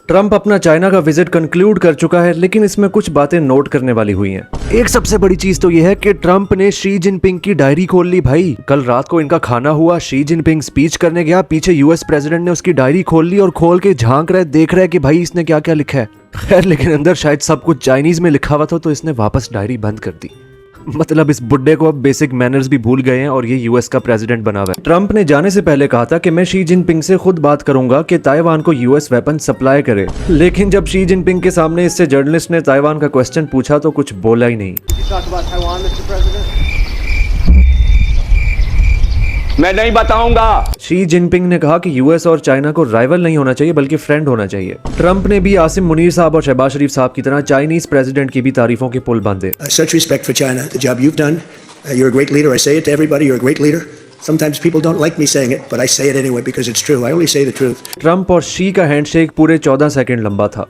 Trump अपना China का visit conclude कर चुका है, लेकिन इसमें कुछ बातें नोट करने वाली हुई हैं। एक सबसे बड़ी चीज तो यह है कि ट्रंप ने शी जिनपिंग की डायरी खोल ली। भाई कल रात को इनका खाना हुआ, शी जिनपिंग स्पीच करने गया, पीछे यूएस प्रेसिडेंट ने उसकी डायरी खोल ली और खोल के झांक रहे, देख रहे कि भाई इसने क्या क्या लिखा है। खैर लेकिन अंदर शायद सब कुछ चाइनीज में लिखा हुआ था, तो इसने वापस डायरी बंद कर दी। मतलब इस बुड्ढे को अब बेसिक मैनर्स भी भूल गए हैं और ये यूएस का प्रेसिडेंट बना हुआ है। ट्रंप ने जाने से पहले कहा था कि मैं शी जिनपिंग से खुद बात करूंगा कि ताइवान को यूएस वेपन सप्लाई करे, लेकिन जब शी जिनपिंग के सामने इससे जर्नलिस्ट ने ताइवान का क्वेश्चन पूछा तो कुछ बोला ही नहीं। मैं नहीं बताऊंगा। शी जिनपिंग ने कहा कि यूएस और चाइना को राइवल नहीं होना चाहिए बल्कि फ्रेंड होना चाहिए। ट्रंप ने भी आसिम मुनीर साहब और शहबाज शरीफ साहब की तरह चाइनीज प्रेसिडेंट की भी तारीफों के पुल बांधे। Such respect for China, the job you've done. You're a great leader. I say it to everybody. You're a great leader. Sometimes people don't like me saying it, but I say it anyway because it's true. I only say the truth. Trump और she का handshake पूरे 14 second लंबा था।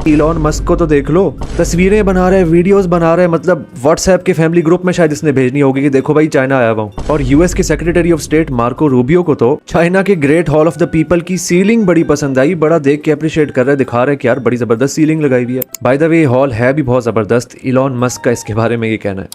Elon Musk को तो देख लो, तस्वीरें बना रहे, वीडियोस बना रहे, मतलब व्हाट्सएप के फैमिली ग्रुप में शायद इसने भेजनी होगी कि देखो भाई चाइना आया हुआ हूं। और यूएस के secretary of state Marco Rubio को तो चाइना के great hall of the people की सीलिंग बड़ी पसंद आई, बड़ा देख के अप्रिशिएट कर रहे, दिखा रहे कि यार बड़ी जबरदस्त सीलिंग लगाई हुई है। बाय द वे हॉल है भी बहुत जबरदस्त। इलॉन मस्क का इसके बारे में ये कहना है।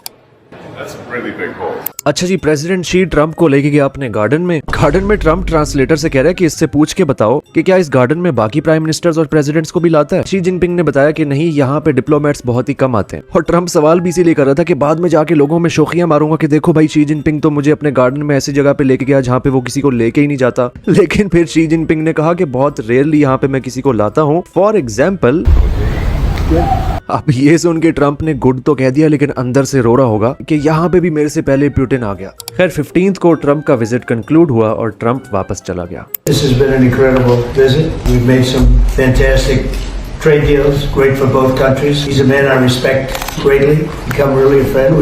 अच्छा जी, प्रेसिडेंट शी ट्रंप को लेके गया अपने गार्डन में ट्रंप ट्रांसलेटर से कह रहा है कि इससे पूछ के बताओ कि क्या इस गार्डन में बाकी प्राइम मिनिस्टर्स और प्रेसिडेंट्स को भी लाता है। शी जिनपिंग ने बताया कि नहीं, यहाँ पे डिप्लोमेट्स बहुत ही कम आते हैं। और ट्रंप सवाल भी इसीलिए कर रहा था कि बाद में जाके लोगों में शोखियां मारूंगा कि देखो भाई शी जिनपिंग तो मुझे अपने गार्डन में ऐसी जगह पे लेके गया जहाँ पे वो किसी को लेके ही नहीं जाता। लेकिन फिर शी जिनपिंग ने कहा कि बहुत रेयरली यहाँ पे मैं किसी को लाता हूँ। फॉर एग्जाम्पल, अब ये सुन के ट्रंप ने गुड तो कह दिया, लेकिन अंदर से रो रहा होगा कि यहाँ पे भी मेरे से पहले पुतिन आ गया। खैर 15 को ट्रंप का विजिट कंक्लूड हुआ और ट्रंप वापस चला गया। This has been an incredible visit. We've made some fantastic trade deals, great for both countries. He's a man I respect greatly, become really a friend.